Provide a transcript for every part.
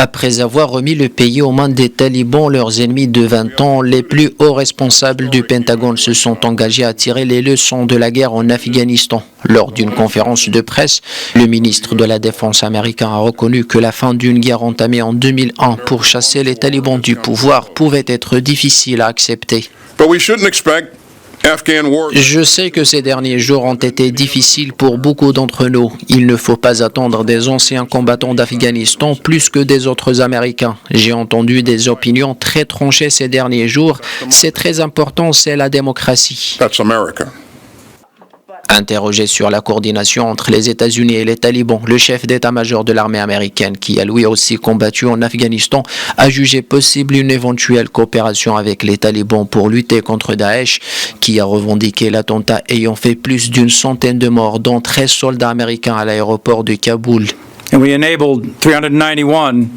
Après avoir remis le pays aux mains des talibans, leurs ennemis de 20 ans, les plus hauts responsables du Pentagone se sont engagés à tirer les leçons de la guerre en Afghanistan. Lors d'une conférence de presse, le ministre de la Défense américain a reconnu que la fin d'une guerre entamée en 2001 pour chasser les talibans du pouvoir pouvait être difficile à accepter. Je sais que ces derniers jours ont été difficiles pour beaucoup d'entre nous. Il ne faut pas attendre des anciens combattants d'Afghanistan plus que des autres Américains. J'ai entendu des opinions très tranchées ces derniers jours. C'est très important, c'est la démocratie. Interrogé sur la coordination entre les États-Unis et les talibans, le chef d'état-major de l'armée américaine, qui a lui aussi combattu en Afghanistan, a jugé possible une éventuelle coopération avec les talibans pour lutter contre Daesh, qui a revendiqué l'attentat ayant fait plus d'une centaine de morts, dont 13 soldats américains à l'aéroport de Kaboul. And we enabled 391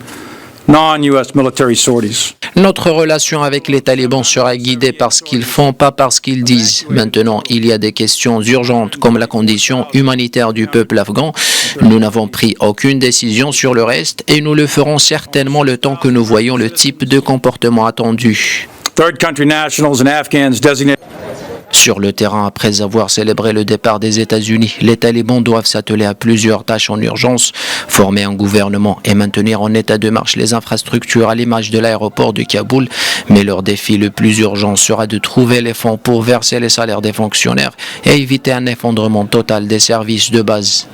non-US military sorties. Notre relation avec les talibans sera guidée par ce qu'ils font, pas par ce qu'ils disent. Maintenant, il y a des questions urgentes comme la condition humanitaire du peuple afghan. Nous n'avons pris aucune décision sur le reste et nous le ferons certainement le temps que nous voyons le type de comportement attendu. Third country nationals and Afghans designated. Sur le terrain, après avoir célébré le départ des États-Unis, les talibans doivent s'atteler à plusieurs tâches en urgence, former un gouvernement et maintenir en état de marche les infrastructures à l'image de l'aéroport de Kaboul. Mais leur défi le plus urgent sera de trouver les fonds pour verser les salaires des fonctionnaires et éviter un effondrement total des services de base.